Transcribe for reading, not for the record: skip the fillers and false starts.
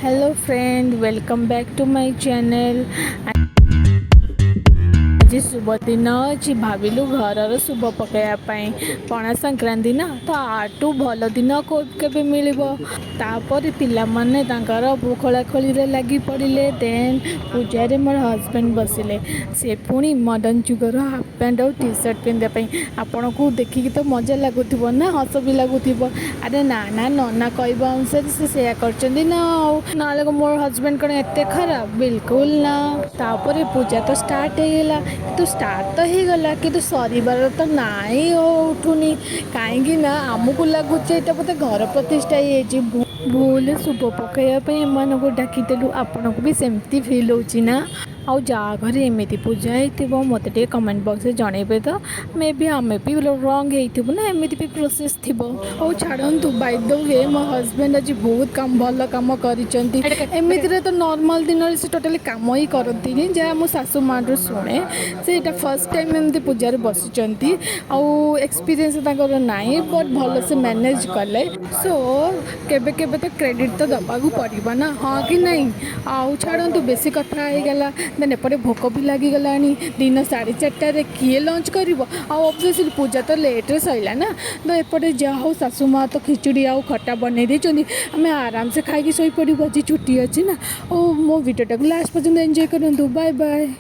Hello friend, welcome back to my channel. आज शुभ दिन अच्छी भाविलु घर शुभ पकड़ापी पणा संक्रांति ना तो आठू भल दिन के मिल तापर पिला माने खोलाखोली लगी पड़े। देन पूजा मोर हजबैंड बसिले से पुणी मॉडर्न जुगर हाफ पैंट और टी शर्ट पिंधापी आपण को देखिकी तो मजा लगुव ना, हस भी लगुव। अरे ना ना नना कहवा अनुसार से सेया करचंदी ना ना मोर हजबैंड कौन एत खराब, बिल्कुल ना। तापर पूजा तो स्टार्ट होगा तो स्टार्ट तो हो गला कि सर तो ना उठुनी कहीं आमको लगुच बोलते घर प्रतिष्ठा भूल शुभ पकड़ापी एम डाकिदेलु। आपन को भी सेमती फिल होची ना? आउ जहाँ घर एमती पूजा हो मत कमेंट बॉक्स में जनइबे तो मे भी आमे भी रंग हो ना, एमती भी प्रोसेस थी। और छाड़ू बाय द वे मो हजबैंड आज बहुत काम भल कम करमती तो नॉर्मल दिन से टोटाली काम ही करती जहाँ मो सासू माँ शुणे से फर्स्ट टाइम एमती पूजार बसुँच आउ एक्सपीरियंस ना बट भल से मैनेज कले। सो केबे केबे तो क्रेडिट तो दबाक पड़ो ना, हाँ कि नहीं? आउ छाड़ू बेसी कथा गला देन एपटे भोक भी लगिगला। दिन 4:30 किए लंच कर ऑब्वियसली पूजा तो लेट्रे सैला ना, तो एपटे जहाँ हो सासू माँ तो खिचड़ी आउ खटा बनई देछंती, आम आराम से खाई शोपड़ू। आज छुट्टी अच्छी ना। और मो वीडियोटा को लास्ट पर्यंत एंजॉय करूँ। Bye bye.